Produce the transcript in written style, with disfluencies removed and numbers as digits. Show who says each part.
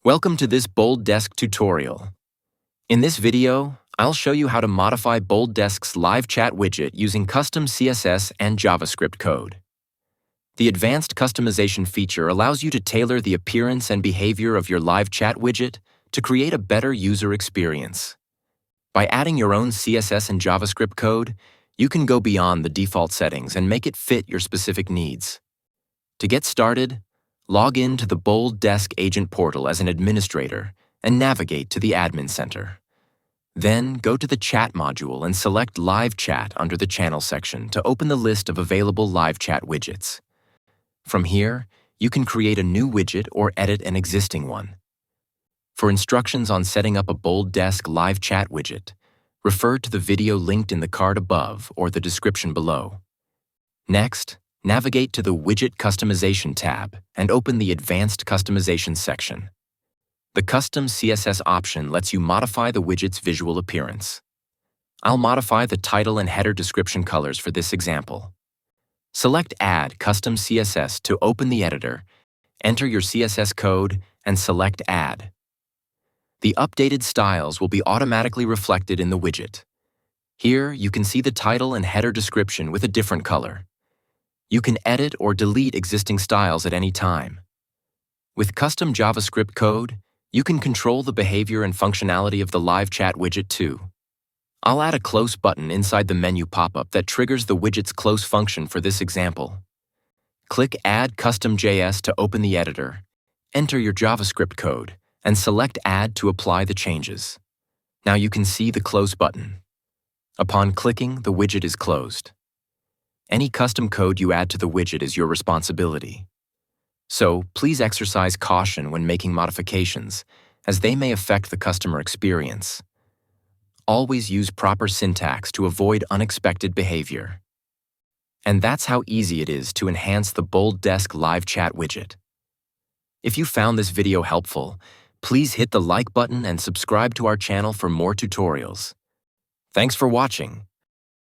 Speaker 1: Welcome to this BoldDesk tutorial. In this video, I'll show you how to modify BoldDesk's live chat widget using custom CSS and JavaScript code. The advanced customization feature allows you to tailor the appearance and behavior of your live chat widget to create a better user experience. By adding your own CSS and JavaScript code, you can go beyond the default settings and make it fit your specific needs. To get started, log in to the BoldDesk agent portal as an administrator and navigate to the Admin Center. Then go to the Chat module and select Live Chat under the Channel section to open the list of available live chat widgets. From here, you can create a new widget or edit an existing one. For instructions on setting up a BoldDesk Live Chat widget, refer to the video linked in the card above or the description below. Next, navigate to the Widget Customization tab and open the Advanced Customization section. The Custom CSS option lets you modify the widget's visual appearance. I'll modify the title and header description colors for this example. Select Add Custom CSS to open the editor, enter your CSS code, and select Add. The updated styles will be automatically reflected in the widget. Here, you can see the title and header description with a different color. You can edit or delete existing styles at any time. With custom JavaScript code, you can control the behavior and functionality of the live chat widget too. I'll add a close button inside the menu pop-up that triggers the widget's close function for this example. Click Add Custom JS to open the editor, enter your JavaScript code, and select Add to apply the changes. Now you can see the Close button. Upon clicking, the widget is closed. Any custom code you add to the widget is your responsibility. So please exercise caution when making modifications, as they may affect the customer experience. Always use proper syntax to avoid unexpected behavior. And that's how easy it is to enhance the BoldDesk Live Chat widget. If you found this video helpful, please hit the like button and subscribe to our channel for more tutorials. Thanks for watching.